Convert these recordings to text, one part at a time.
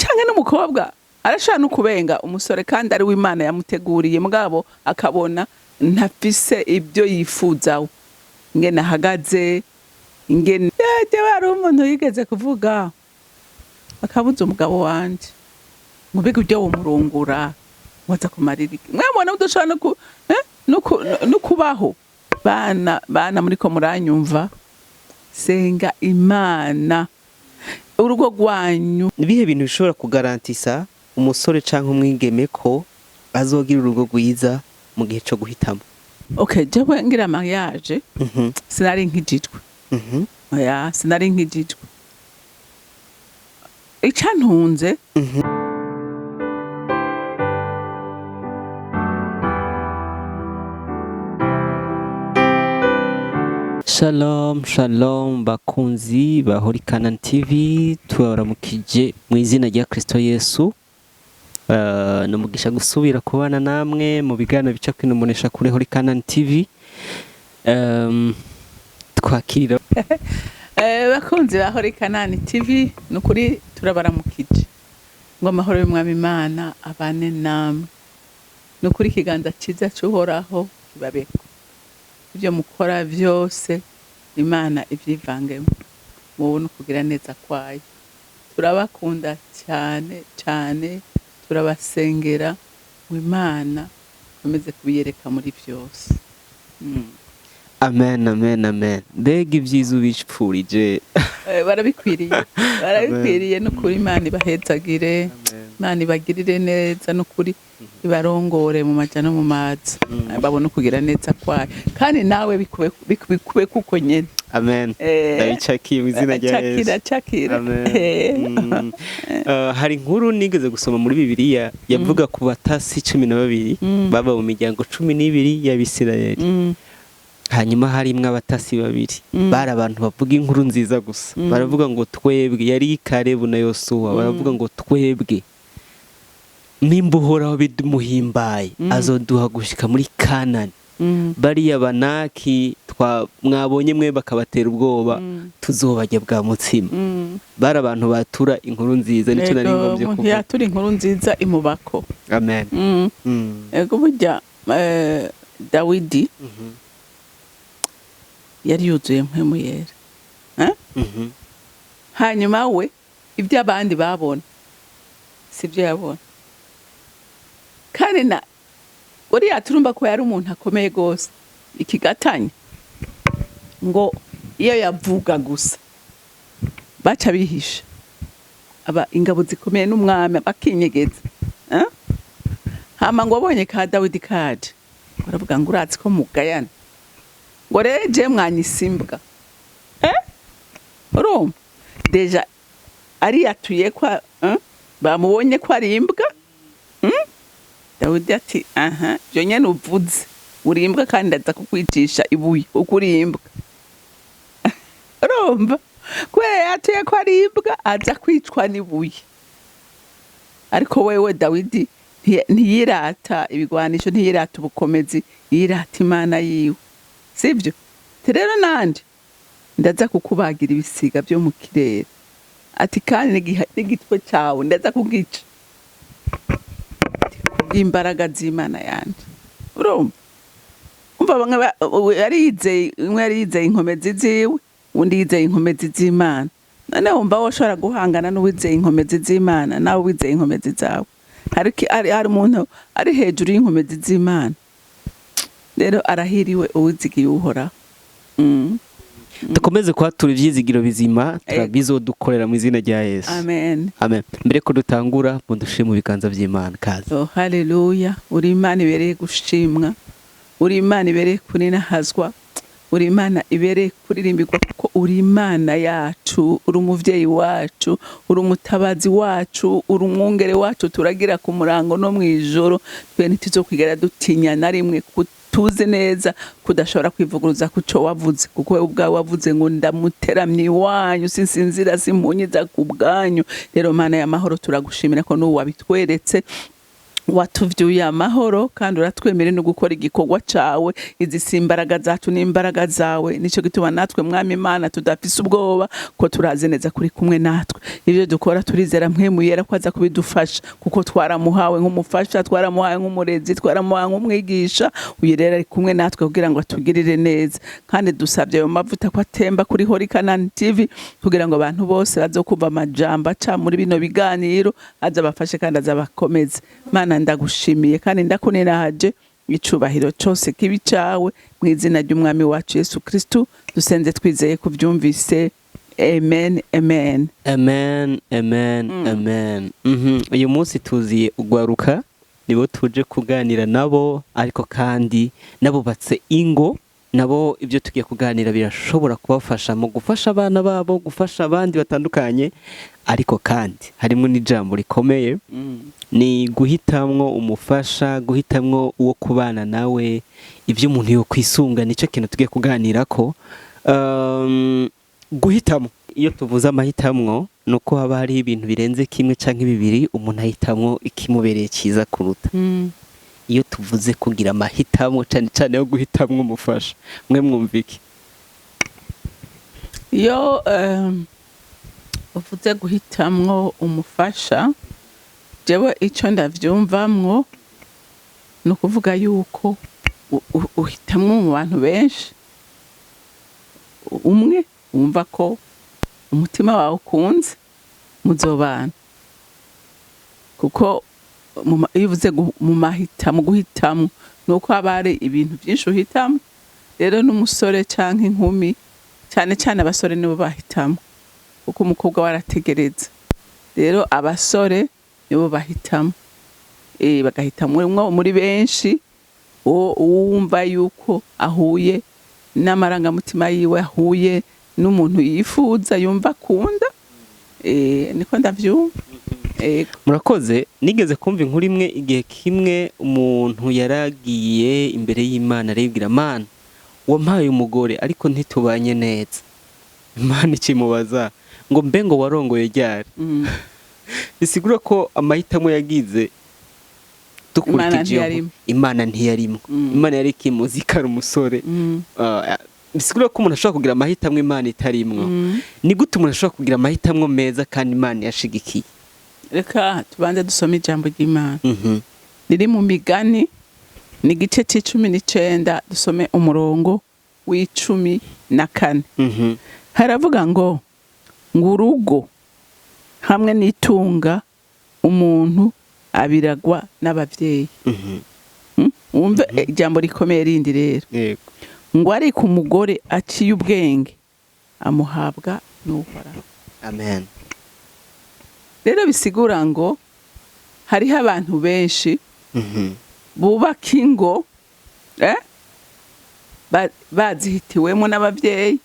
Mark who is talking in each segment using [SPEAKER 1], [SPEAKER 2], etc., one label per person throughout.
[SPEAKER 1] canke n'umukobwa arashaka no kubenga umusore kandi ari w'Imana yamuteguriye mugabo akabona ntafise ibyo yifuzaho ingene ahagaze ingene bari umuntu yigeze kuvuga akabuza umugabo wanje mubega ibyo wumurungura waza kumarira mwabona udushana no kubaho bana muri ko muranyumva senga Imana urugo rwanyu
[SPEAKER 2] nibihe bintu bishobora kugarantisa umusore canke umwigeme ko azogira urugo rwiza mu gihe cyo guhitamo.
[SPEAKER 1] Okay, jewe ngira mariage sinari nkijijwe oya sinari nkijijwe icantunze
[SPEAKER 2] Shalom shalom bakunzi ba CANAAN TV tubaramukije mu izina rya Kristo Yesu. Umugisha gusubira kubana namwe mu biganiro bica kuri imboneshakure CANAAN TV. Twakirira
[SPEAKER 1] bakunzi ba CANAAN TV nukuri turabaramukije ngo amahoro y'umwami Imana abane namwe nukuri kiganza ciza cyuhoraho kibabeko ibyo mukora byose Imana ivyivangemo mubone kugira neza kwayo turabakunda cyane cyane turabasengera mu Imana komeze kubiyereka muri byose.
[SPEAKER 2] Amen amen amen. Mbega ibyiza ubicpfurije
[SPEAKER 1] barabikwiriye no kuri Imana ibahezagire Imana ibagirire neza no kuri ibarongore mu majana mu mazi babone kugira neza kwayo kandi nawe bikube kuko nyene.
[SPEAKER 2] Amen. Ndabicakiye mu izina rya Yesu.
[SPEAKER 1] Chakira.
[SPEAKER 2] Amen. Hari inkuru nigeze gusoma muri Bibiliya yavuga ku batasi 12 baba mu miryango 12 y'Abisirayeli. Hanyuma harimwe abatasi babiri bari abantu bavuga inkuru nziza gusa baravuga ngo twebwe yari Kalebu na Yosuwa baravuga ngo twebwe nimba uhoraho bidumuhimbaye azoduha gushika muri Kanani bariya banaki mwabonye mwe bakabatera ubwoba tuzobajya bwa mutsima. Bari abantu batura inkuru nziza nico nari ngombye kuvuga
[SPEAKER 1] yatura inkuru nziza imubako.
[SPEAKER 2] Amen.
[SPEAKER 1] Ego burya Dawidi yari yuzuye mpemu yera hanyuma we ibyo abandi babona sibyo yabona kandi na uriya turumba ko yari umuntu akomeye gose ikigatanya ngo iyo yavuga gusa baca bihisha aba ingabo zikomeye n'umwami bakinyegeza hama ngo abonye ka Dawidi kaje baravuga ngo uratse ko mugayana ngo reje mwanyisimbwa urumva deja ari yatuye kwa bamubonye ko ari imbwa Dawidi ati byo nyene uvuze uri imbwa kandi ndaza kukwicisha ibuye ukuri imbwa urumva kwe yatuye ko ari imbwa aza kwicwa n'ibuye ariko wewe Dawidi ntiyirata ibigwanisho ntiyirata ubukomezi yirata Imana yiwe sibyo rero nande ndaza kukubagira ibisiga byo mu kirere ati kandi n'igitwe cyawe ndaza kugica imbaraga z'Imana yanje urumva umva yari yizeye inkomezi ziwe undi yizeye inkomezi z'Imana none umva woshobora guhangana n'uwizeye inkomezi z'Imana nawe wizeye inkomezi zawe hari umuntu ari hejuru y'inkomezi z'Imana rero arahiriwe uwizigiye uhoraho.
[SPEAKER 2] Dukomeze kwatura ivyizigiro bizima turabizodukorera mu izina rya Yesu.
[SPEAKER 1] Amen.
[SPEAKER 2] Amen. Mbere ko dutangura mundushe mu biganza by'Imana kazi.
[SPEAKER 1] Haleluya. Uri Imana ibereye gushimwa. Uri Imana ibereye kuninahazwa. Uri Imana ibereye kuririmbirwa kuko uri Imana yacu, uri umuvyeyi wacu, uri umutabazi wacu, uri umwungere wacu turagira ku murango no mwijoro twe ntituzokwigera dutinya na rimwe tuzi neza kudashobora kwivuguruza kuco wavuze kuko we ubwawe wavuze ngo ndamuteramye iwanyu sinsinzira simpunyiza ku bwanyu. Rero Mana y'amahoro turagushimira ko n'ubu wabitweretse watuvyuye amahoro kandi uratwemere no gukora igikorwa cawe. Izi simbaraga zacu n'imbaraga zawe, nico gituma natwe mwami Imana tudafise ubwoba ko turazi neza kuri kumwe natwe. Ivyo dukora turizera mpwemu yera ko aza kubidufasha, kuko twaramuhawe nk'umufasha, twaramuhawe nk'umurezi, twaramuhawe nk'umwigisha. Uyu rero ari kumwe natwe kugira ngo atugirire neza, kandi dusabye ayo mavuta ko atemba kuri CANAAN TV kugira ngo abantu bose bazokumva amajambo aca muri bino biganiro aza bafashe kandi aza bakomeze. Mana ndagushimiye kandi ndakunerahaje, icubahiro cyose kibi cawe mu izina ry'umwami wacu Yesu Kristo dusenze twizeye kuvyumvise. Amen, amen,
[SPEAKER 2] amen, amen, amen. Uyu munsi tuziye ugwaruka, nibo tuje kuganira nabo, ariko kandi nabubatse ingo nabo. Ibyo tugiye kuganira birashobora kubafasha mu gufasha abana babo, gufasha abandi batandukanye, ariko kandi harimo n'ijambo rikomeye, ni guhitamwo umufasha, guhitamwo uwo kubana nawe, ibyo umuntu yo kwisunga. Nicyo kintu tugiye kuganira ko guhitamo. Iyo tuvuze amahitamo nuko haba hari ibintu birenze kimwe canke bibiri umuntu ahitamwo ikimubereye cyiza kuruta. Iyo tuvuze kugira amahitamo cyane cyane yo guhitamwo umufasha, mwe mwumviki?
[SPEAKER 1] Iyo uvuze guhitamwo umufasha, jewe ico ndavyumvamwo no kuvuga yuko uhitamwo mu bantu benshi, umwe wumva ko umutima wawe ukunze muzobana. Kuko iyo uvuze mu mahitamo, guhitamwo nuko haba hari ibintu byinshi uhitamo. Rero n'umusore canke inkumi, cyane cyane abasore nibo bahitamo, kuko umukobwa warategereza. Rero abasore nibo bahitamo, bagahitamwo muri benshi uwumva yuko ahuye n'amarangamutima yiwe, ahuye n'umuntu yifuza yumva akunda. Niko ndavyumva.
[SPEAKER 2] Murakoze. Nigeze kumva inkuru imwe, igihe kimwe umuntu yaragiye imbere y'Imana aribwira, Mana wampaye umugore ariko ntitubanye neza. Imana ikimubaza ngo mbe ngo warongoye ryari? Bisigura ko amahitamo yagize dukurikije Imana ntiyarimo. Imana yari kimuzikara umusore. Bisigura ko umuntu ashobora kugira amahitamo Imana itarimwo. Ni gute umuntu ashobora kugira amahitamo meza kandi Imana yashigikiye?
[SPEAKER 1] Reka tubanze dusome ijambo ry'Imana. Riri mu Migani, ni igice c'19, dusome umurongo w'14. Haravuga ngo urugo hamwe n'itunga umuntu abiragwa n'abavyeyi. Wumve ijambo rikomeye rindi rero. Ngo ariko umugore aciye ubwenge amuhabwa n'Uhoraho.
[SPEAKER 2] Amen.
[SPEAKER 1] Rero bisigura ngo hariho abantu benshi bubaka ingo bazihitiwemo n'abavyeyi,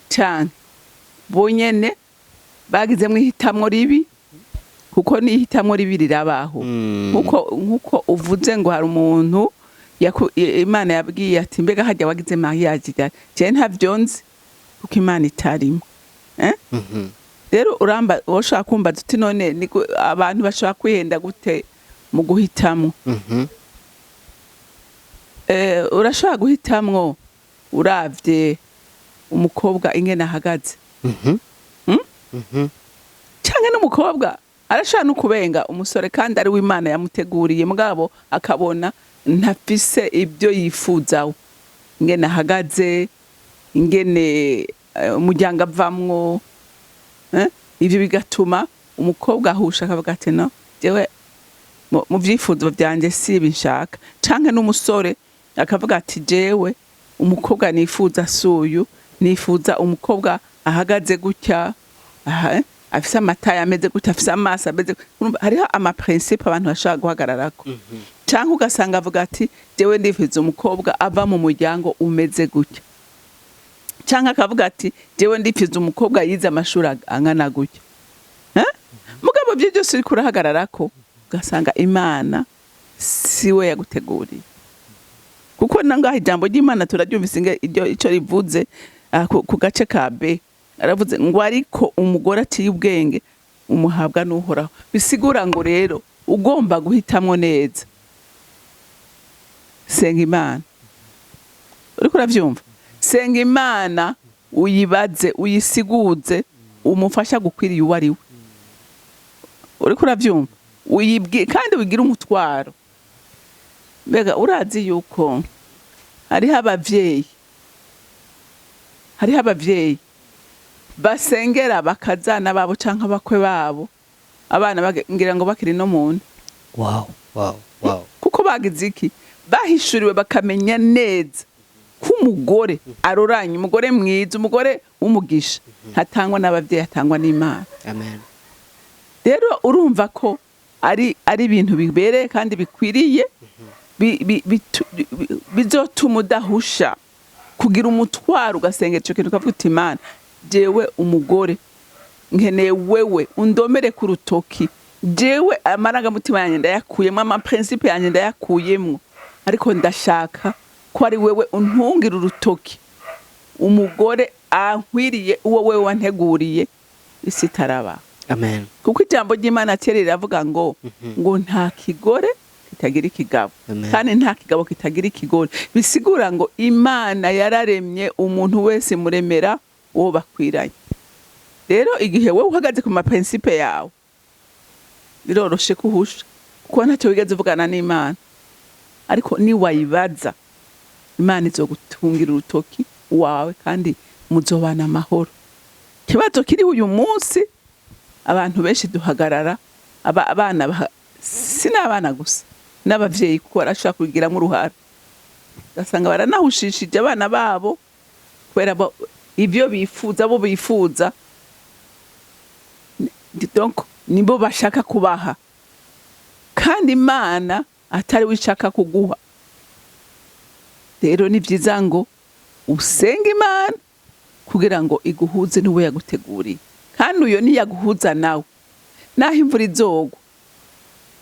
[SPEAKER 1] cyane bonyene bagizemo ihitamwo ribi, kuko n'ihitamwo ribi rirabaho. Nkuko uvuze ngo hari umuntu Imana yabwiye ati mbega hajya wagize mariage ryari? Je ntavyonzi kuko Imana itarimo. Rero uramba woshaka kumva tuti none abantu bashaka kwihenda gute mu guhitamwo? Urashaka guhitamwo uravye umukobwa ingene ahagaze. Canke n'umukobwa arashaka no kubenga umusore kandi ari w'Imana yamuteguriye, mugabo akabona ntafise ibyo yifuzaho, ingene ahagaze, ingene umuryango avamwo. Ibyo bigatuma umukobwa ahusha akavuga ati no, jewe mu vyifuzo vyanje si binshaka. Canke n'umusore akavuga ati jewe umukobwa nifuza suyu, nifuza umukobwa ahagaze gutya, afise amataye ameze gutya, afise amaso ameze. Hariho ama principe abantu bashaka guhagararako. Canke ugasanga avuga ati jewe ndifuza umukobwa ava mu muryango umeze gutya. Canke akavuga ati jewe ndifuza umukobwa yize amashuri angana gutya. Mugabo byo byose uri kurahagararako, ugasanga Imana siwe yaguteguriye. Kuko nangaho ijambo ry'Imana turaryumvise ico rivuze ku gace ka B. Aravuze ngo ariko umugore aciye ubwenge umuhabwa n'Uhoraho. Bisigura ngo rero ugomba guhitamwo neza, senga Imana. Uriko uravyumva? Senga Imana, uyibaze, uyisiguze, umufasha gukwiriye uwo ari we. Uriko uravyumva? Kandi wigira umutwaro. Mbega urazi yuko hariho abavyeyi basengera bakazana babo canke abakwe babo, abana ngira ngo bakiri no muntu.
[SPEAKER 2] Wow.
[SPEAKER 1] Kuko bagize iki? Bahishuriwe bakamenya neza ko umugore aroranye, umugore mwiza, umugore w'umugisha, hatangwa n'abavyeyi, hatangwa n'Imana.
[SPEAKER 2] Amen.
[SPEAKER 1] Rero urumva ko ari ibintu bibereye kandi bikwiriye, bizotuma udahusha kugira umutwaro, ugasengera ico kintu ukavuga uti Imana, jewe umugore nkeneye wewe undomere ku rutoki, jewe amarangamutima yanjye ndayakuyemwo, amaprincipe yanjye ndayakuyemwo, ariko ndashaka ko ari wewe untungira urutoki, umugore ankwiriye uwo wewe wanteguriye isi itaraba.
[SPEAKER 2] Amen.
[SPEAKER 1] Kuko ijambo ry'Imana riravuga ngo nta kigore kitagira ikigabo, kandi nta kigabo kitagira ikigore. Bisigura ngo Imana yararemye umuntu wese muremera uwo bakwiranye. Rero igihe wewe uhagaze ku maprincipe yawe, biroroshe kuhusha, kuko ntacyo wigeze uvugana n'Imana. Ariko ni wayibaza, Imana izogutungira urutoki wawe kandi muzobana amahoro. Kibazo kiri uyu munsi, abantu benshi duhagarara, abana sinabana gusa, n'abavyeyi kuko barashaka kugiramwo uruhara. Gasanga baranahushishije abana babo kubera ivyo bifuza, bo bifuza, donc nibo bashaka kubaha, kandi Imana atari wishaka kuguha. Rero ni vyiza ngo usenga Imana kugira ngo iguhuze n'uwo yaguteguriye, kandi uyo ni yaguhuza nawe. Naho imvura izogwa,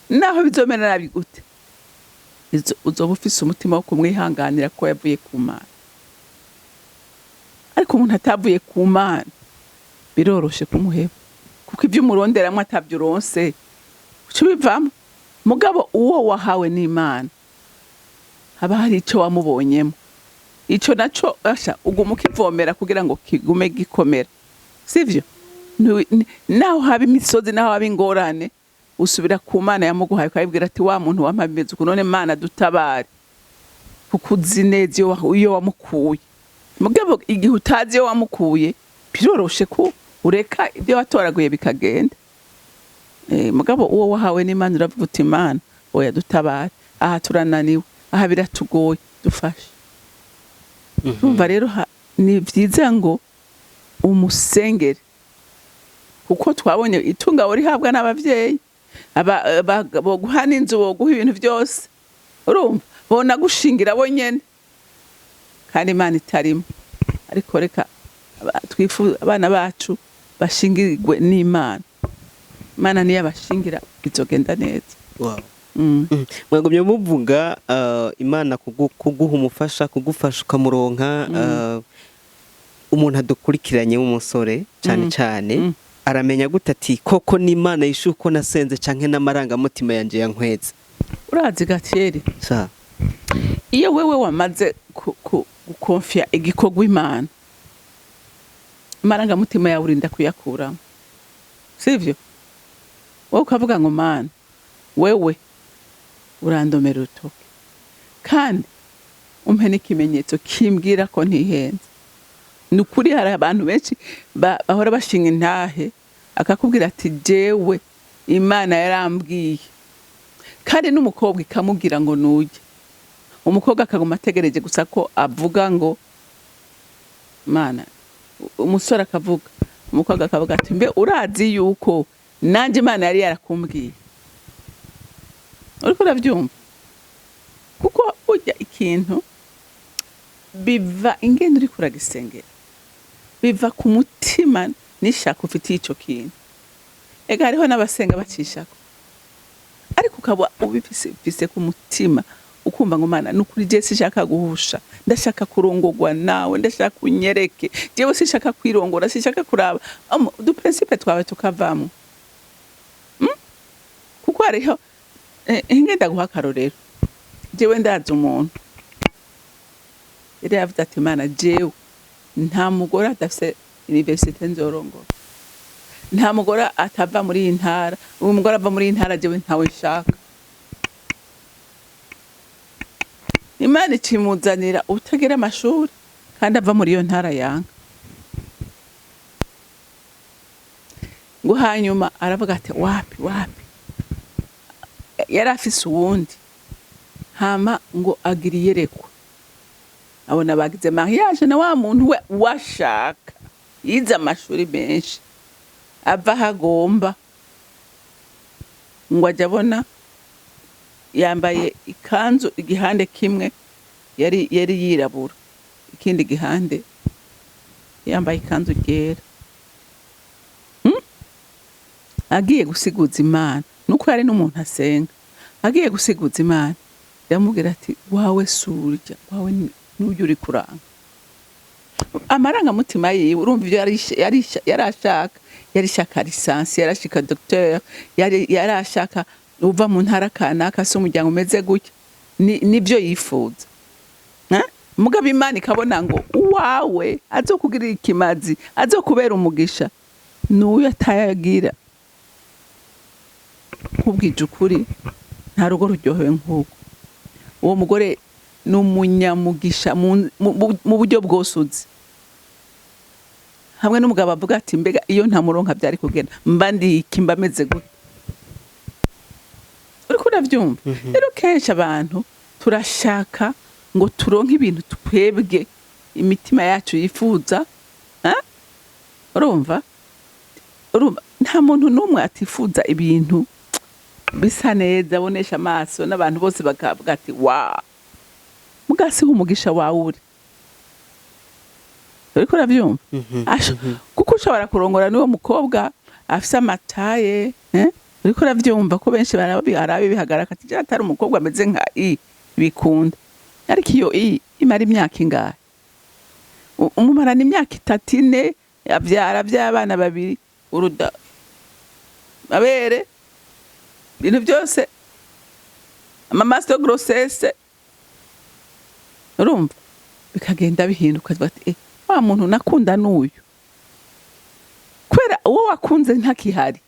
[SPEAKER 1] naho bizomera nabi gute, uzoba ufise umutima wo kumwihanganira ko yavuye ku Mana. Ariko umuntu atavuye ku Mana biroroshe kumuheba, kuko ivyo umuronderamwo atavyo uronse uca ubivamwo. Mugabo uwo wahawe n'Imana, haba hari ico wamubonyemo, ico naco uguma ukivomera kugira ngo kigume gikomera, sivyo? Naho haba imisozi, naho haba ingorane, usubira ku Mana yamuguhaye ukayibwira ati wa muntu wampameze uku, none Mana dutabare, kuko uzi neza iyo wamukuye. Mugabo igihe utazi iyo wamukuye, biroroshe ko ureka ibyo watoraguye bikagenda. Mugabo uwo wahawe n'Imana uravuga uti Imana, oya dutabare, aha turananiwe, aha biratugoye, dufashe. Urumva rero ni vyiza ngo umusengere, kuko twabonye itunga urihabwa n'abavyeyi, boguha n'inzu, boguha ibintu byose, urumva bona gushingira bo nyene, kandi Imana itarimo. Ariko reka twifuza abana bacu bashingirwe n'Imana. Imana niyo abashingira, bizogenda neza.
[SPEAKER 2] Wow. Mwagumye muvuga Imana kuguha umufasha, kugufasha ukamuronka. Umuntu adukurikiranye w'umusore cyane aramenya gute ati koko n'Imana yishuye uko nasenze canke n'amarangamutima yanje yankweze?
[SPEAKER 1] Urazi Gatiyeri, iyo wewe wamaze gukonfia igikorwa Imana, amarangamutima yawe urinda kuyakuramo, sivyo? Wowe ukavuga ngo Mana, wewe urandomera urutoke, kandi umpe n'ikimenyetso kimbwira ko ntihenze. Nukuri hari abantu benshi bahora bashinga intahe, akakubwira ati jewe Imana yarambwiye, kandi n'umukobwa ikamubwira ngo nuje. Umukobwa akaguma ategereje gusa ko avuga ngo Mana, umusore akavuga, umukobwa akavuga ati mbe urazi yuko nanje Imana yari yarakumbwiye. Uriko uravyumva? Kuko ujya ikintu biva ingendo uri kuragisengera, biva ku mutima nishaka ufitiye ico kintu. Ega hariho n'abasenga bacishako, ariko ukaba ubifise ku mutima, ukumva ngo Mana nukuri je sishaka guhusha, ndashaka kurongorwa nawe, ndashaka unyereke, jewe sishaka kwirongora, sishaka kuraba du principe twawe tukavamo. Kuko ngenda guha akarorero jewe ndazi umuntu yari yavuze ati Imana jewe nta mugore adafise universite nzorongora, nta mugore atava muri iyi ntara, uwo mugore ava muri iyi ntara jewe ntawe nshaka. Imana ikimuzanira utagira amashuri kandi ava muri iyo ntara yanga. Ngo hanyuma aravuga ati wapi yari afise uwundi hama ngo agira iyerekwa abona bagize mariage na wa muntu we washaka yize amashuri menshi ava hagomba ngo ajya abona yambaye ikanzu igihande kimwe yari yirabura, ikindi gihande yambaye ikanzu ryera. Agiye gusiguza Imana nuko yari n'umuntu asenga, agiye gusiguza Imana yamubwira ati wawe surya, wawe n'uyu uri kuranga. Amarangamutima yiwe urumva ibyo yari ashaka lisansi, yari ashaka docteur, yari ashaka uva mu ntara kanaka so umuryango umeze gutya, nibyo yifuza. Mugabo Imana ikabona ngo uwawe azokugirira ikimazi, azokubera umugisha, n'uyu atayagira. Kubwije ukuri nta rugo ruryohewe nk'uko. Uwo mugore ni umunyamugisha mu buryo bwose uzi. Hamwe n'umugabo avuga ati mbega iyo nta muronka byari kugenda mba ndiki mba meze gute. Uriko uravyumva? Rero kenshi abantu turashaka ngo turonke ibintu twebwe imitima yacu yifuza. Urumva nta muntu n'umwe atifuza ibintu bisa neza abonesha amaso n'abantu bose bakavuga ati wa mugasi umugisha wawe uri. Uriko uravyumva? Kuko ushobora kurongora n'uwo mukobwa afise amataye, uriko uravyumva ko benshi barabe bihagaraka ati atari umukobwa ameze nka bikunda. Ariko iyo imara imyaka ingahe? Umumarana imyaka 3-4 avyara by'abana babiri uruda abere ibintu byose amamaso grossesse. Urumva bikagenda bihinduka bati wa muntu nakunda n'uyu kwera uwo wakunze ntakihari,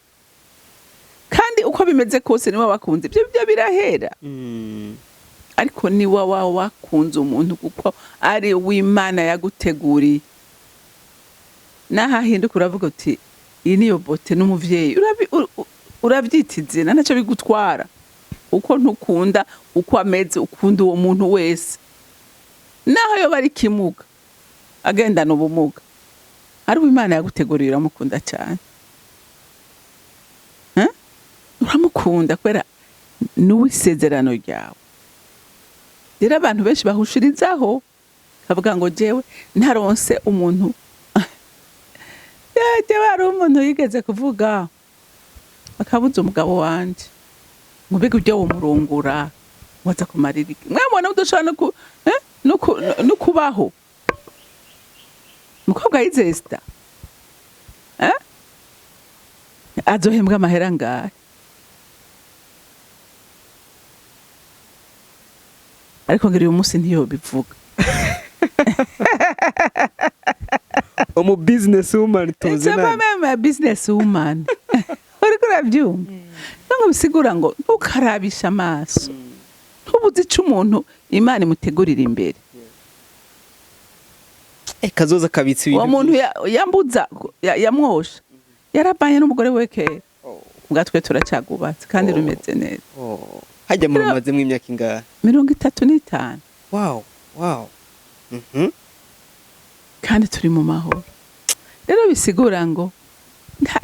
[SPEAKER 1] kandi uko bimeze kose niwe wakunze ibyo birahera. Ariko ni wakunze umuntu kuko ari uw'Imana yaguteguriye. Nahahinduka uravuga uti iyi niyo bote n'umuvyeyi urabyitize nacyo bigutwara uko ntukunda uko ameze, ukunda uwo muntu wese naho yo bari kimuga agendana ubumuga, ari uw'Imana yaguteguriye uramukunda cyane. Uramukunda kwera n'uwisezerano ryawe. Rero abantu benshi bahushirizaho kavuga ngo jewe ntaronse umuntu jewe ari umuntu yigeze kuvuga akabuza umugabo wanje ngo bige ujye wumurungura waza kumarira iki. Mwabona udushobora no kubaho umukobwa yizesta azohembwa amahera ngahe? Ariko ngiri uyu munsi ntiyo bivuga.
[SPEAKER 2] Umu business woman tuzi
[SPEAKER 1] nani? Mama business woman. Uriko uravyumva? Ngo bisigura ngo ntukarabisha amaso. Ntubuze ico umuntu Imana imutegurira imbere.
[SPEAKER 2] Kazoza kabitsi ibintu.
[SPEAKER 1] Uwo muntu yambuza yamwosha. Yarabanye n'umugore we kera. Ubwatwe turacyagubatse kandi rumeze neza.
[SPEAKER 2] Hajya muramaze mu imyaka ingahe?
[SPEAKER 1] 35.
[SPEAKER 2] Wow.
[SPEAKER 1] Kandi turi mu mahoro. Rero bisigura ngo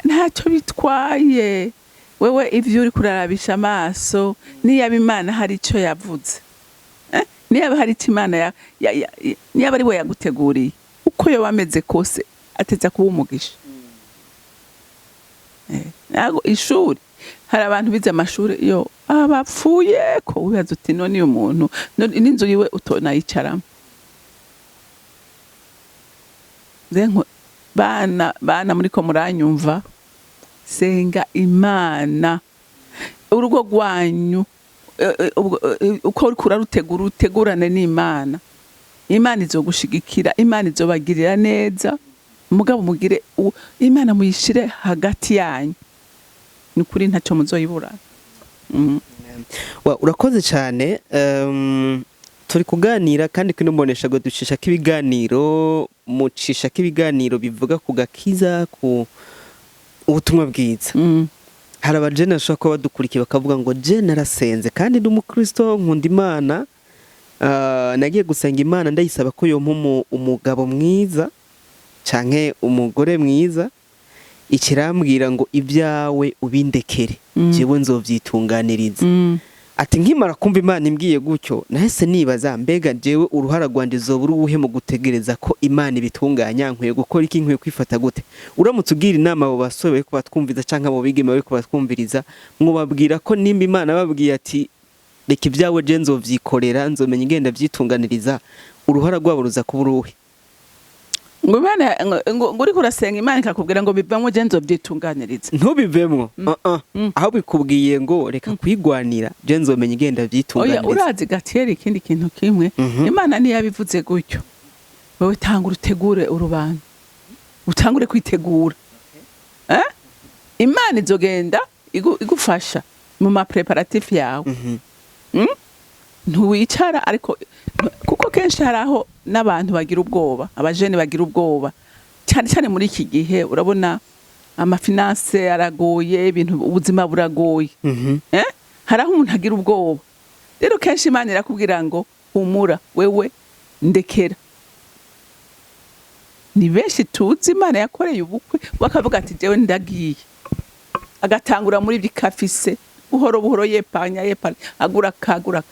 [SPEAKER 1] ntacyo bitwaye wewe ivyo uri kurarabisha amaso, niba Imana hari ico yavuze. Niba hari icyo Imana niba ari we yaguteguriye uko yo wameze kose ateza kuba umugisha. Nago ishuri hari abantu bize amashuri yo abapfuye ko ubibaza uti none uyu muntu n'inzu yiwe utona yicaramo. Zenko bana muri ko muranyumva, senga Imana urugo rwanyu uko uriko urarutegura utegurane n'Imana. Imana izogushigikira, Imana izobagirira neza, mugabo mugire Imana muyishire hagati yanyu, ni kuri ntacyo muzoyibura.
[SPEAKER 2] Urakoze cyane. Turi kuganira kandi kino mboneshakure ducisha k'ibiganiro, mucisha k'ibiganiro bivuga ku gakiza, ku ubutumwa bwiza. Hari abajene bashobora kuba badukurikiye bakavuga ngo je narasenze kandi ndi umukristo, nkunda Imana, nagiye gusenga Imana ndayisaba ko yompa umugabo mwiza canke umugore mwiza, ikirambwira ngo ibyawe ubindekere jewe nzovyitunganiriza. Ati nkimara kumva Imana imbwiye gutyo, nahise nibaza mbega jewe uruhara rwanje zobura ubuhe mu gutegereza ko Imana ibitunganya, nkwiye gukora iki, nkwiye kwifata gute? Uramutse ugira inama abo basore bariko batwumviza canke abo bigeme bariko batwumviriza, mwobabwira ko nimba Imana babwiye ati reka ibyawe je nzovyikorera, nzomenya ingenda vyitunganiriza, uruhara rwabo ruza kuba uruhe?
[SPEAKER 1] Ngo Imana ngo uri kurasenga Imana ikakubwira ngo bivamwo je nzovyitunganiriza.
[SPEAKER 2] Ntubivemwo. Aho bikubwiye ngo reka kwigwanira je nzomenya ingenda vyitunganiriza.
[SPEAKER 1] Oya, urazi gatera ikindi kintu kimwe. Imana niyo yabivuze gutyo, wewe tangura utegure urubanza, utangure kwitegura. Imana izogenda igufasha mu ma preparatif yawe. Ntuwicara ariko kuko kenshi haraho n'abantu bagira ubwoba, abajene bagira ubwoba cyane muri iki gihe. Urabona amafinance aragoye, ibintu ubuzima buragoye. Haraho umuntu agira ubwoba. Rero kenshi Imana irakubwira ngo humura, wewe ndekera. Ni benshi tuzi Imana yakoreye ubukwe bakavuga ati jewe ndagiye, agatangura muri bikafise buhoro buhoro, yepanya agura kagura,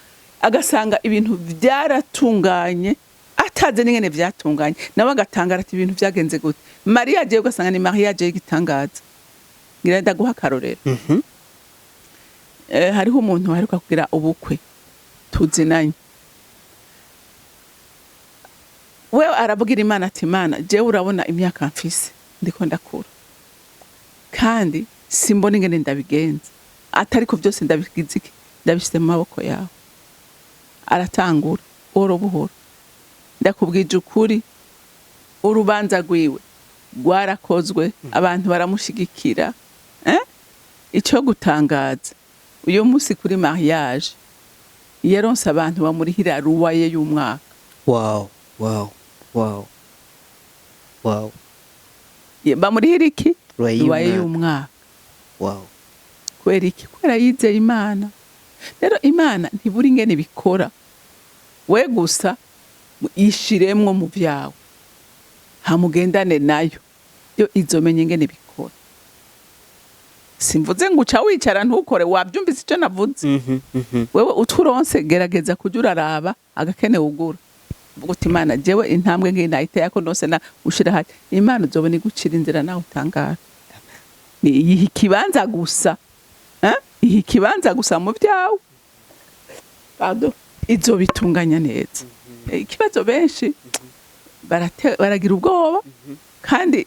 [SPEAKER 1] agasanga ibintu byaratunganye ataze n'ingene byatunganye, nawe agatangara ati ibintu byagenze gute. Maria je ugasanga ni Maria je gitangaza. Ngira ndaguha karorero. Hariho umuntu waheruka kugira ubukwe tuzinanye, wewe aravugira Imana ati Imana je urabona imyaka mfise ndiko ndakura kandi simbona ingene ndabigenza, atariko byose ndabigize ndabishyize mu maboko yawe. Aratangura buhoro buhoro, ndakubwije ukuri urubanza rwiwe rwarakozwe, abantu baramushigikira. Icyo gutangaza uyu munsi kuri mariage yaronse abantu bamurihira ruwaye y'umwaka. Bamurihira iki? Ruwaye y'umwaka. Kubera iki? Kubera yizeye Imana. Rero Imana ntiburi ingene bikora, we gusa yishiremwo mu vyawe, hamugendane nayo, yo izomenya ingene bikora. Simvuze ngo uca wicara ntukore, wabyumvise icyo navuze. Wewe uturonse gerageza kujya uraraba agakene ugura, uvuga uti Imana jewe intambwe ngiye nayiteye ko nose na ushira hati, Imana uzobona igucira inzira nawe utangara. Ni iyi kibanza gusa, iyi kibanza gusa mu vyawe, pardon, izo bitunganya neza. Ikibazo benshi baragira ubwoba kandi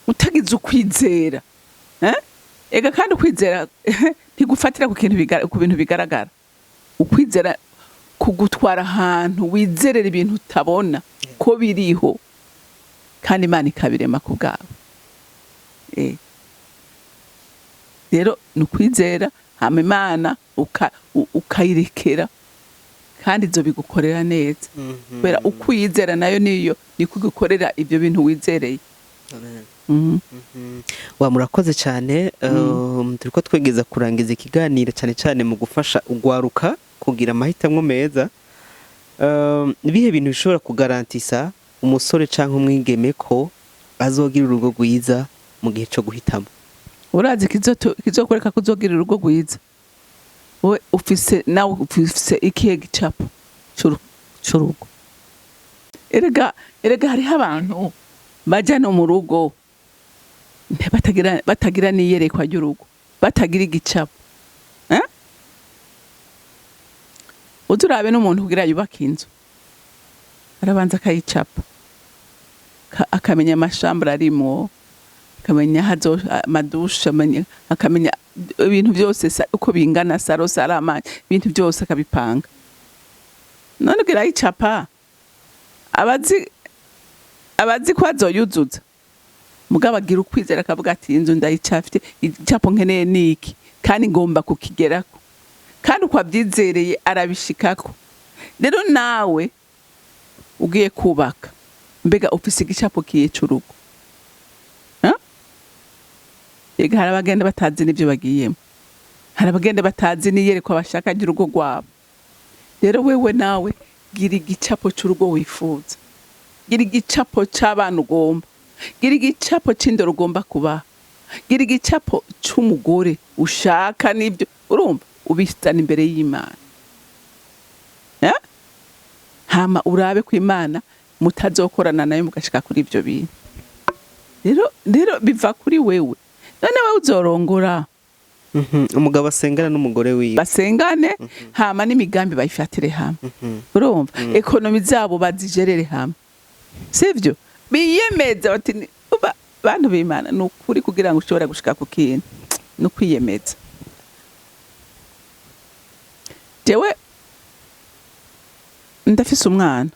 [SPEAKER 1] utagize ukwizera. Ega kandi ukwizera ntigufatira ku bintu bigaragara. Ukwizera kugutwara ahantu wizerera ibintu utabona ko biriho kandi Imana ikabirema ku bwawe. Rero nukwizera hama Imana ukayirekera kandi izo bigukorera neza. Kubera ukwizera nayo niyo nikugukorera ibyo bintu wizereye.
[SPEAKER 2] Murakoze cyane. Turiko twegeza kurangiza ikiganiro cyane mu gufasha ugwaruka kugira amahitamo meza. Ibihe bintu bishobora kugarantisa umusore canke umwigeme ko azogira urugo rwiza mu gihe cyo guhitamo?
[SPEAKER 1] Urazi kizokoreka kuzogira urugo rwiza, we ufise nawe ufise ikihe gicapo cy'urugo? Erega hariho abantu bajya no mu rugo batagira niyerekwa ry'urugo, batagira igicapo. Uzurabe n'umuntu kugira yubaka inzu, arabanza akayicapa, akamenya amashambura arimo, akamenya hazo amadusha akamenya ibintu byose uko bingana saro salama ibintu byose akabipanga none gira icapa abazi ko azoyuzuza mugabo agira ukwizera akavuga ati inzu ndayicafite icapo nkeneye niki kandi ngomba kukigerako kandi uko abyizereye arabishikako rero nawe ugiye kubaka mbega ufise igicapo kiye c'urugo ega hari abagenda batazi n'ibyo bagiyemo hari abagenda batazi n'iyereko bashaka agira urugo rwabo rero wewe nawe gira igicapo c'urugo wifuza gira igicapo c'abana ugomba gira igicapo c'indero ugomba kubaha gira igicapo c'umugore ushaka n'ibyo urumva ubisana imbere y'Imana hama urabe ku Imana mutazokorana nayo mugashika kuri ibyo bintu rero biva kuri wewe none wewe uzorongora
[SPEAKER 2] umugabo asengana n'umugore wiwe
[SPEAKER 1] basengane hama n'imigambi bayifatire hamwe urumva ekonomi zabo bazigerere hamwe sivyo biyemeza bati bantu b'Imana nukuri kugira ngo ushobora gushika ku kintu no kwiyemeza jewe ndafise umwana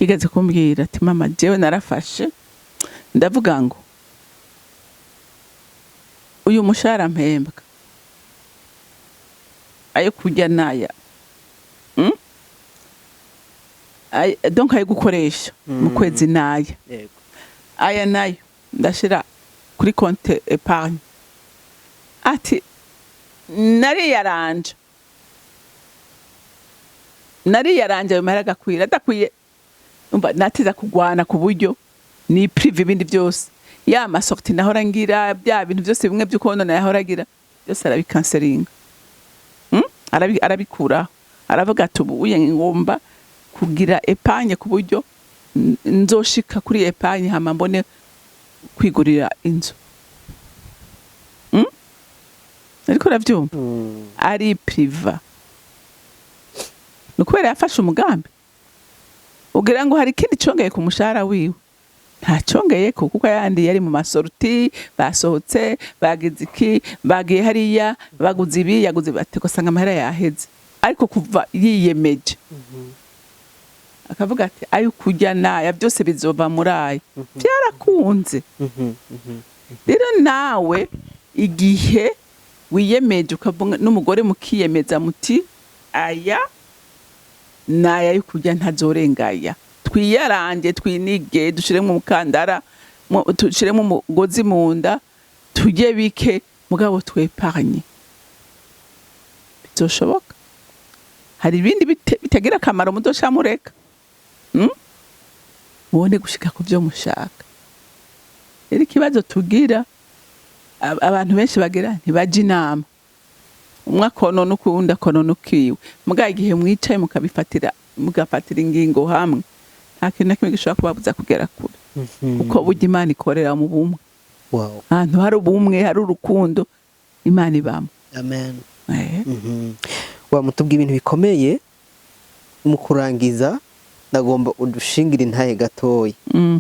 [SPEAKER 1] yigeze kumbwira ati mama jewe narafashe ndavuga ngo uyu mushahara mpembwa ayo kurya naya donc ayo gukoresha mu kwezi naya aya nayo ndashira kuri compte épargne ati nariyaranje ayo mahera agakwira adakwiye umva natiza kugwana ku buryo ni prive ibindi byose ya masorti nahora ngira bya bintu byose bimwe by'ukono nahora ngira byose arabicanceringa arabikura aravuga ati ubu ngomba kugira épargne ku buryo nzoshika kuri épargne hama mbone kwigurira inzu ariko uravyumva ari priva nukubera yafashe umugambi ugira ngo hari ikindi congeye ku mushahara wiwe nta congeye kuko yandi yari mu masorti basohotse bagize iki bagiye hariya baguze ibi yaguze bateko sanga amahera yaheze ariko kuva yiyemeje akavuga ati ayo kujya naya byose bizova muri ayo byarakunze rero nawe igihe wiyemeje ukavuga n'umugore mukiyemeza muti aya naya yo kujya ntazorengaya twiyarange twinige dushiremo umukandara dushiremo umugozi mu nda tujye bike mugabo tweparanye bizoshoboka hari ibindi bitagira akamaro mudosha mureka mubone gushika ku byo mushaka rero ikibazo tugira abantu benshi bagira ntibaje inama umwe akonona ukuwundi akonona ukiwe mugaye igihe mwicaye mugafatira ingingo hamwe nta kintu na kimwe gishobora kubabuza kugera kure kuko burya Imana ikorera mu bumwe ahantu hari ubumwe hari urukundo Imana ibamo
[SPEAKER 2] amen mutubwira ibintu bikomeye mu kurangiza ndagomba udushingira intahe gatoya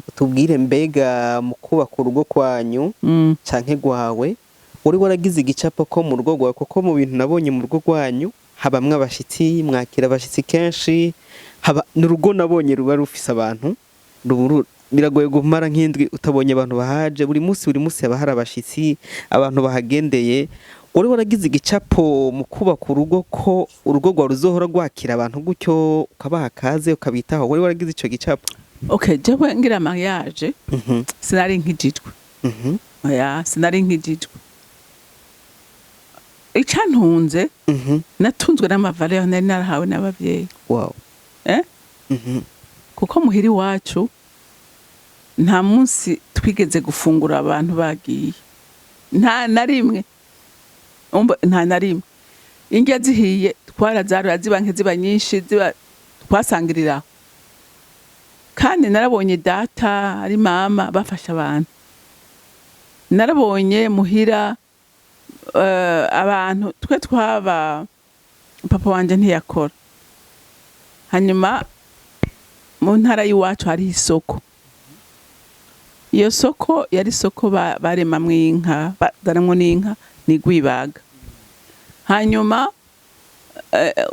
[SPEAKER 2] utubwire mbega mu kubaka urugo kwanyu canke gwawe uri waragize igicapo ko mu rugo rwawe kuko mu bintu nabonye mu rugo rwanyu habamwe abashitsi mwakira abashitsi kenshi haba n'urugo nabonye ruba rufise abantu biragoye gumara nk'indwi utabonye abantu bahaje buri munsi haba hari abashitsi abantu bahagendeye uri waragize igicapo mu kubaka urugo ko urugo rwawe ruzohora rwakira abantu gutyo ukabaha kaze ukabitaho uri waragize ico gicapo
[SPEAKER 1] jewe ngira mariage sinari nkijijwe sinari nkijijwe icantunze natunzwe n'amavaleur nari narahawe n'abavyeyi kuko muhiri wacu nta munsi twigeze gufungura abantu bagiye nta na rimwe indya zihiye twarazarura ziba nke ziba nyinshi twasangiriraho kandi narabonye data ari mama bafasha abantu narabonye muhira abantu twe twaba papa wanje ntiyakora hanyuma mu ntara y'iwacu hari isoko iyo soko yari soko baremamwo inka badanamwo n'inka n'igwibaga. Hanyuma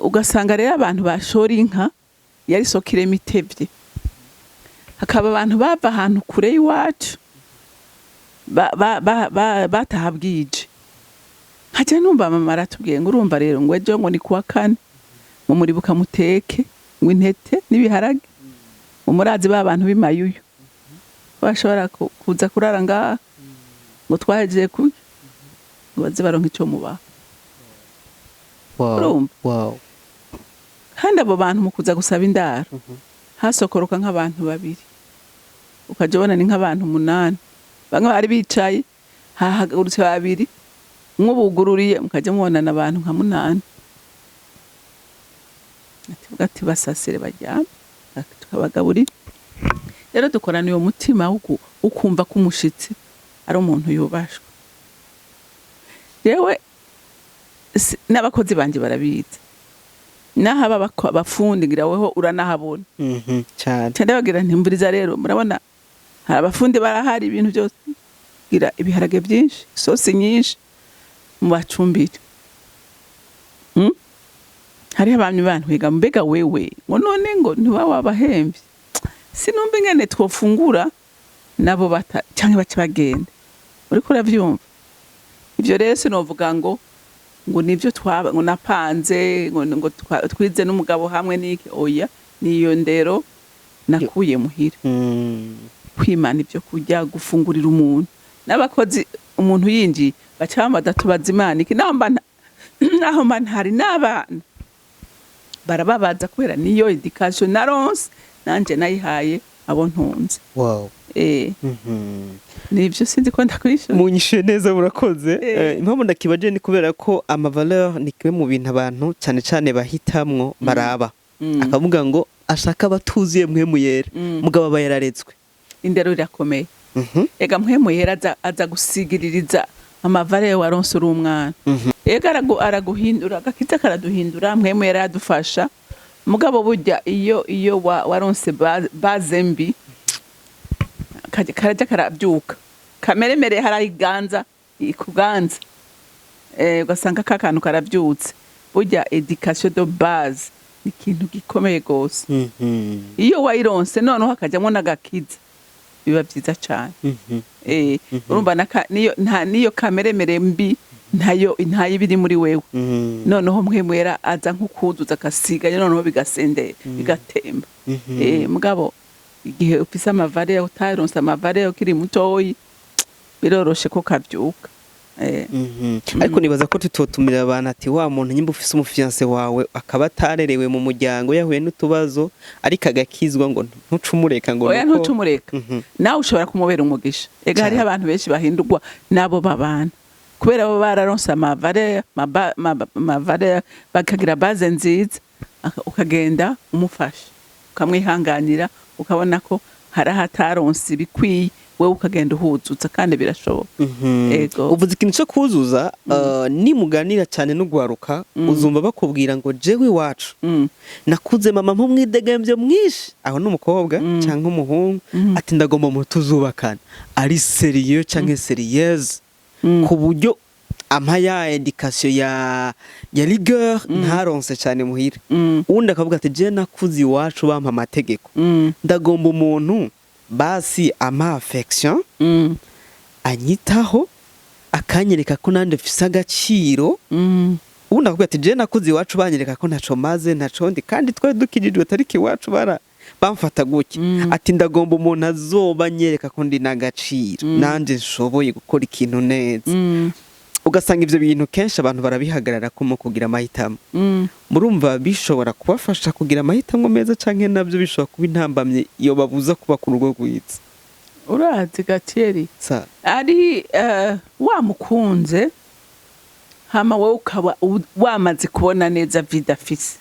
[SPEAKER 1] ugasanga rero abantu bashora inka yari soko irema itevye, hakaba abantu bava ahantu kure y'iwacu batahabwije. Haja numva mama aratubwiye ngo urumva rero ngo ejo ngo ni kuwa kane mu muribuka muteke ngo intete n'ibiharage mu murazi b'abantu b'imayuyu bashobora kuza kurara ngaha ngo twahejeje kurya ngo baze baronka ico mubaha.
[SPEAKER 2] Wow.
[SPEAKER 1] Kandi abo bantu mu kuza gusaba indaro hasokoroka nk'abantu babiri, ukaja ubona ni nk'abantu 8, bamwe bari bicaye hahagurutse babiri, mwubugururiye mukaja mubonana abantu nka 8. Ati basasire baryama tukabagaburira. Rero dukorana uwo mutima ukumva ko umushitsi ari umuntu yubashwe. Yewe n'abakozi banje barabizi, nahaba bafundi ngira weho uranahabona
[SPEAKER 2] cyane.
[SPEAKER 1] Ndabagira nti mburiza rero murabona hari abafundi barahari ibintu byose gira ibiharage byinshi sosi nyinshi mu bacumbire. Hari abantu higa mbega wewe ngo none ngo ntiba wabahemvye sinumva ingene twofungura nabo canke bace bagenda. Uriko uravyumva ivyo rero sinovuga ngo nivyo twaba ngo napanze ngo twize n'umugabo hamwe n'iki oya niyo ndero nakuye muhira. Kwimana ivyo kurya gufungurira umuntu n'abakozi umuntu yinjiye baca badatubaza Imana iki naho ntari n'abana barababaza kubera niyo education naronse nanje nayihaye abo ntunze.
[SPEAKER 2] Wow.
[SPEAKER 1] Nivyo sinzi ko ndakwisha.
[SPEAKER 2] Munyishe neza murakoze. Impamvu ndakibaje ni kubera ko ama valeur ni kimwe mu bintu abantu cyane cyane bahitamwo baraba. Akavuga ngo ashaka batuziye mpwemu yera mugabo aba yararetswe.
[SPEAKER 1] Indero irakomeye. Ega mpwemu yera aza gusigiririza amavare waronse uri umwana. Ega araguhindura gakiza karaduhindura mpwemu yera adufasha. Mugabo burya iyo waronse baze mbi karaja karabyuka kameremere harayiganza ikuganza ugasanga kakantu karabyutse. Burya education de base ni ikintu gikomeye gose. Iyo wayironse noneho hakajamwo n'agakiza biba byiza cyane. Urumva niyo kameremere mbi ntayo ibiri muri wewe. Noneho mwemwera aza nk'ukuduza akasiga noneho bigasendera bigatemba. Mugabo igihe ufise amavare utaronse amavare ukiri mutoyi biroroshe ko kabyuka.
[SPEAKER 2] Ariko nibaza ko tutotumira abantu ati wa muntu nyimba ufise umufiance wawe akaba atarerewe mu muryango yahuye n'utubazo ariko agakizwa ngo ntucumureka ngo
[SPEAKER 1] oya ntucumureka nawe ushobora kumubera umugisha. Ega hari abantu benshi bahindurwa nabo babana kubera bo bararonse amavare bakagira base nziza ukagenda umufasha ukamwihanganira ukabona ko hari hataronse ibikwiye wewe ukagenda uhuzutsa kandi birashoboka.
[SPEAKER 2] Uvuze ikintu cyo kuzuza nimuganira cyane n'ugwaruka uzumva bakubwira ngo jewe wacu nakuze mama mu mwidegembyo mwishi aho n'umukobwa cyangwa umuhungu ati ndagomba mu tuzubakana ari serieux cyangwa serieuse ku buryo amaya education ya rigueur ntaronse cyane muhira. Undi akavuga ati je nakuze iwacu bampa amategeko ndagomba umuntu basi ama affection anyitaho akanyereka ko nande mfise agaciro. Undi akavuga ati je nakuze iwacu banyereka ko ntaco maze ntaco ndi kandi twe dukirijwe tariki iwacu bamfata guki ati ndagomba umuntu azoba nyereka ko ndi nagaciro nanje nshoboye gukora ikintu neza. Ugasanga ivyo bintu kenshi abantu barabihagarara ko mu kugira amahitamo. Murumva bishobora kubafasha kugira amahitamo meza canke navyo bishobora kuba intambamye iyo babuza kuba ku rugo rwitse.
[SPEAKER 1] Urazi Gatieri ari wamukunze hama wowe ukaba wamaze kubona neza vida fisi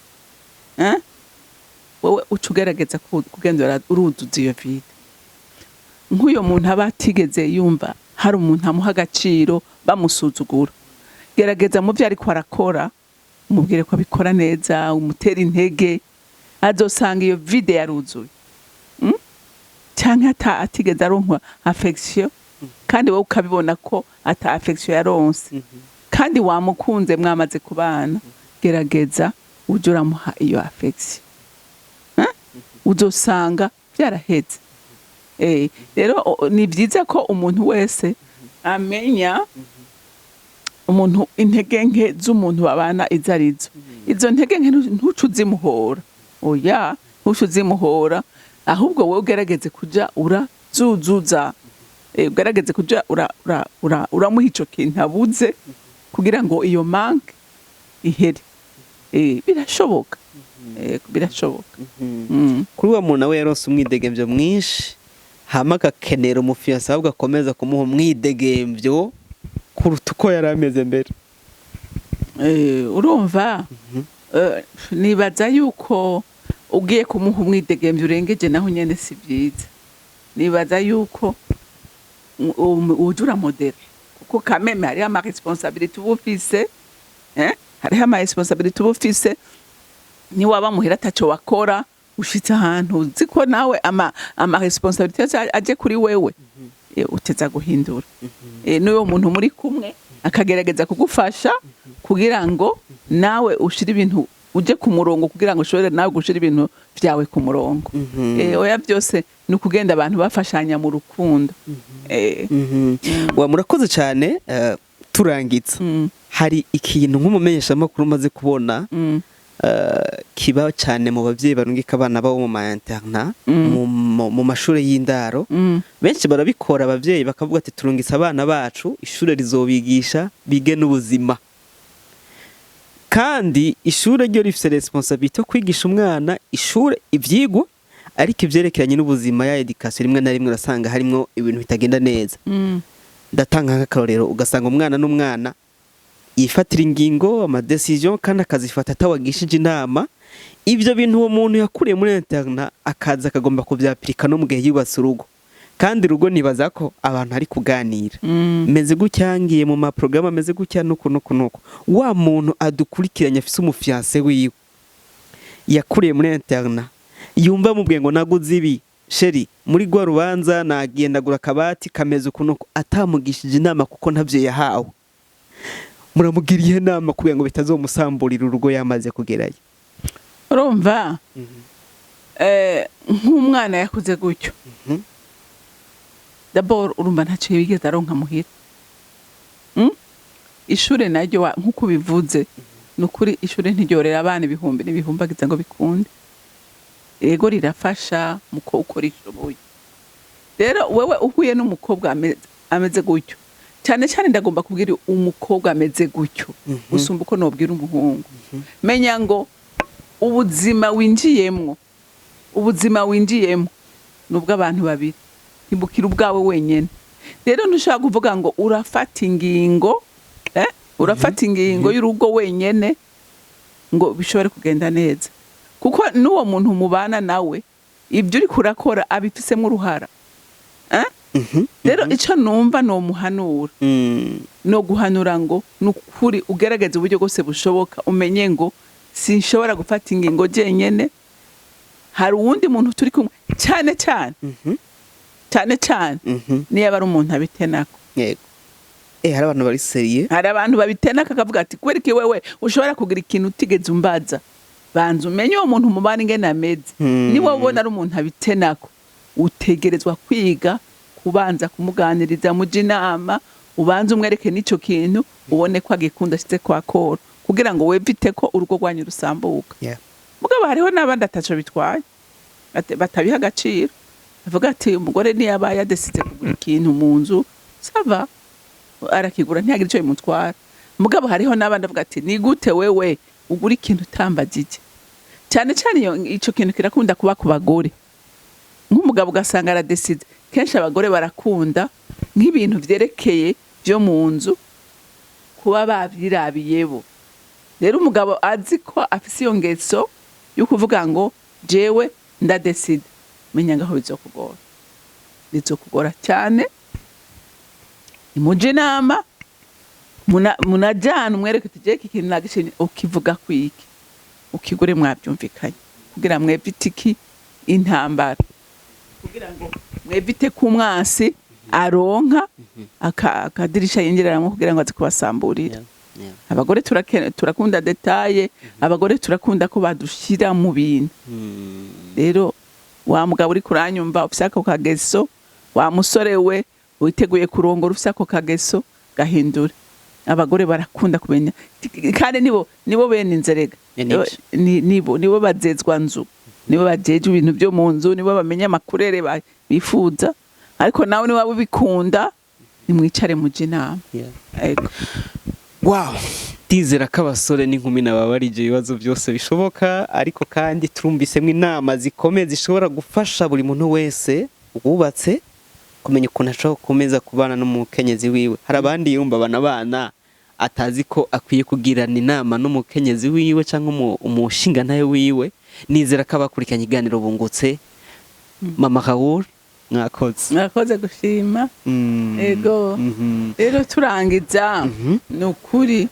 [SPEAKER 1] wowe ucugerageza kugendera uruduza iyo vida. Nk'uyo muntu aba atigeze yumva hari umuntu amuha agaciro bamusuzugura, gerageza mu byo ariko arakora umubwire ko abikora neza umutera intege azosanga iyo vide yaruzuye. canke atigeze aronkwa affection kandi wowe ukabibona ko ata affection yaronse kandi wamukunze mwamaze kubana gerageza uje uramuha iyo affection uzosanga byaraheze. Rero ni byiza ko umuntu wese amenya umuntu intege nke z'umuntu babana izarizo. Izo ntege nke ntucuzimuhora, oya ntucuzimuhora, ahubwo wowe ugerageze kuja urazuzuza, ugerageze kuja uramuha ico kintu abuze kugira ngo iyo manque ihere. Birashoboka, birashoboka.
[SPEAKER 2] Kuri wa muntu nawe yaronse umwidegemvyo mwinshi hama agakenera umufiyanse ahubwo akomeza kumuha umwidegemvyo kuruta uko yari ameze mbere.
[SPEAKER 1] Urumva nibaza yuko ugiye kumuha umwidegemvyo urengeje naho nyene si byiza. Nibaza yuko ujura modere kuko kameme hariho ama responsabilité ubufise, hariho ama responsabilité ubufise. Ni waba muhira ataco wakora ushitse ahantu uzi ko nawe ama responsabilité aje kuri wewe, uteza guhindura. N'uwo muntu muri kumwe akagerageza kugufasha kugira ngo nawe ushire ibintu uje ku murongo, kugira ngo ushobore nawe gushira ibintu vyawe ku murongo. Oya byose ni ukugenda abantu bafashanya mu rukundo.
[SPEAKER 2] Wa murakoze cyane. Turangitse hari ikintu nk'umumenyesha makuru maze kubona kiba cyane mu bavyeyi barungika abana babo mu ma-interna mu mashuri y'indaro. Benshi barabikora abavyeyi bakavuga ati turungitse abana bacu ishure rizobigisha bige n'ubuzima, kandi ishure ryo rifise responsabilité yo kwigisha umwana ishure ivyigwa, ariko ivyerekeranye n'ubuzima ya education rimwe na rimwe urasanga harimo ibintu bitagenda neza. Ndatanga nk'akarorero ugasanga umwana n'umwana yifatira ingingo ama decision kandi akazifata atawagishije inama. Ivyo bintu uwo muntu yakuriye muri interna akaza akagomba kuvyapirika no mu gihe yubatse urugo, kandi urugo nibaza ko abantu ari kuganira meze gutyangiye mu ma programme meze gutya nuko wa muntu adukurikiranye afise umufiance wiwe yakuriye muri interna yumva mubwiye ngo naguze ibi sheri muri gwa rubanza nagenda gura kabati kameze ukuntu atamugishije inama kuko ntavyo yahawe. Muramugiriye inama kugira ngo bitazomusamburira urugo yamaze kugerayo.
[SPEAKER 1] Urumva nk'umwana yakuze gutyo, d'abord urumva ntacyo yigeze aronka muhira. Ishure naryo nk'uko bivuze nukuri ishure ntiryorera abana ibihumbi n'ibihumbagiza ngo bikunde. Ego rirafasha muko ukora ishoboye. Rero wewe uhuye n'umukobwa ameze gutyo, cyane cyane ndagomba kubwira umukobwa ameze gutyo usumba uko nobwira umuhungu. Menya ngo ubuzima winjiyemwo nubwo abantu babiri, ntibukira ubwawe wenyene. Rero ntushaka kuvuga ngo urafata ingingo y'urugo wenyene ngo bishobore kugenda neza, kuko n'uwo muntu mubana nawe ibyo uri kurakora abifisemo uruhara. Rero ico numva no muhanura no guhanura ngo nukuri ugerageze uburyo bwose bushoboka, umenye ngo sinshobora gufata ingingo jenyene, hari uwundi muntu turi kumwe cyane niyo aba ari umuntu abitenako.
[SPEAKER 2] Yego. Hari abantu bari seriye,
[SPEAKER 1] hari abantu babitenaka akavuga ati kubera iki wewe ushobora kugira ikintu utigeze umbaza, banza umenye uwo muntu mubana ingene ameze. Niwe ubona ari umuntu abitenako utegerezwa kwiga kubanza kumuganiriza muje inama, ubanza umwereke n'ico kintu ubone ko agikunda ashitse kwa kora kugira ngo wevite ko urugo rwanyu rusambuka. Mugabo hariho n'abandi ataco bitwaye batabiha agaciro, avuga ati umugore niyabaye adesize kugura ikintu mu nzu sava arakigura ntiyagira ico bimutwara. Mugabo hariho n'abandi avuga ati ni gute wewe ugura ikintu utambagije. Cyane ico kintu kirakunda kuba ku bagore. Nk'umugabo ugasanga aradesize, kenshi abagore barakunda nk'ibintu vyerekeye byo mu nzu kuba bavyirabiyebo. Rero umugabo azi ko afise iyo ngeso yo kuvuga ngo jewe ndadeside, menya ngaho bizokugora cyane. Imuje inama munajana umwereke tujye ikintu nagishe ukivuga kwiki ukigure mwabyumvikanye kugira mwebwe itiki intambara kugira ngo mwevite ku mwasi aronka akadirisha yinjiramo kugira ngo aze kubasamburira. Abagore turakunda detaye, abagore turakunda ko badushira mu bintu. Rero wa mugabo uri kuranyumva ufise ako kageso, wa musore we witeguye kurongora ufise ako kageso, gahindure. Abagore barakunda kumenya kandi nibo bene inzerega, nibo bazezwa nzu, nibo bajeje ibintu byo mu nzu, nibo bamenya amakurere bifuza. Ariko nawe niba ubikunda nimwicare muje inama.
[SPEAKER 2] Wow, ndizera ko abasore n'inkumi nababarije ibibazo byose bishoboka, ariko kandi turumvisemo inama zikomeye zishobora gufasha buri muntu wese wubatse kumenya ukuntu ashobora gukomeza kubana n'umukenyezi wiwe. Hari abandi yumva abana atazi ko akwiye kugirana inama n'umukenyezi wiwe cyangwa umushinga ntayo wiwe. Nizera ko abakurikiranye iganiro bungutse. Mama Raoul, mwakoze gushima. Ego rero turangiza nukuri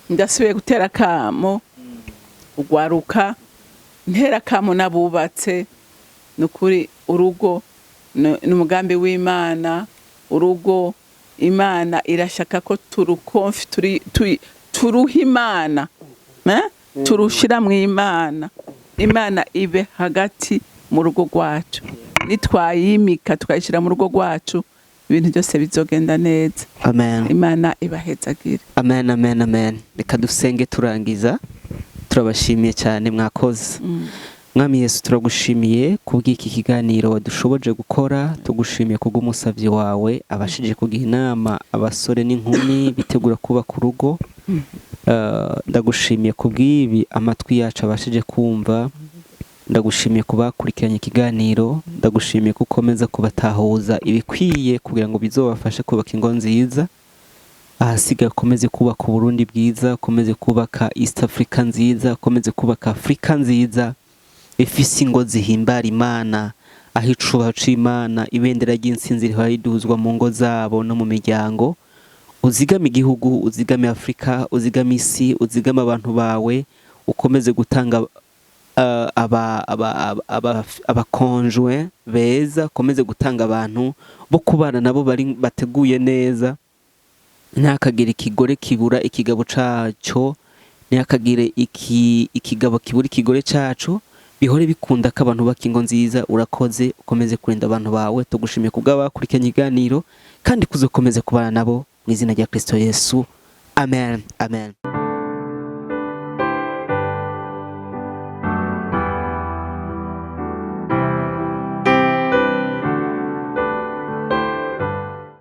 [SPEAKER 2] ndasubiye gutera kamo ugwaruka, ntera kamo nabubatse. Nukuri urugo n'umugambi w'Imana, urugo Imana irashaka ko turukonfi turuha Imana, turushira mu Imana, Imana ibe hagati mu rugo rwacu. Nitwayimika tukayishira mu rugo rwacu, ibintu byose bizogenda neza. Amen.
[SPEAKER 1] Imana ibahezagire.
[SPEAKER 2] Amen, amen, amen. Reka dusenge turangiza. Turabashimiye cyane, mwakoze. Mwami Yesu, turagushimiye kubw'iki kiganiro wadushoboje gukora. Tugushimiye kubw'umusavyi wawe abashije kugiha inama abasore n'inkumi bitegura kubaka urugo. Ndagushimiye kubw'ibi amatwi yacu abashije kumva. Ndagushimiye kubakurikiranye ikiganiro. Ndagushimiye kukomeza kubatahuza ibikwiye kugira ngo bizobafashe kubaka ingo nziza. Ahasiga komeze kubaka Burundi bwiza, komeze kubaka East Africa nziza, komeze kubaka Afrika nziza ifise ingo zihimbara Imana, aho icubaho c'Imana, ibendera ry'intsinzi rihariduzwa mu ngo zabo no mu miryango. Uzigame igihugu, uzigame Afrika, uzigame isi, uzigame abantu bawe. Ukomeze gutanga abakonjwe beza, komeze gutanga abantu bo kubana nabo bateguye neza. Ntihakagire ikigore kibura ikigabo caco, ntihakagire ikigabo kibura ikigore caco. Bihore bikunda ko abantu bakingo nziza. Urakoze, ukomeze kurinda abantu bawe. Tugushimiye kubw'abakurikiranye iganiro kandi kuzokomeze kubana nabo mu izina rya Kristo Yesu. Amen, amen.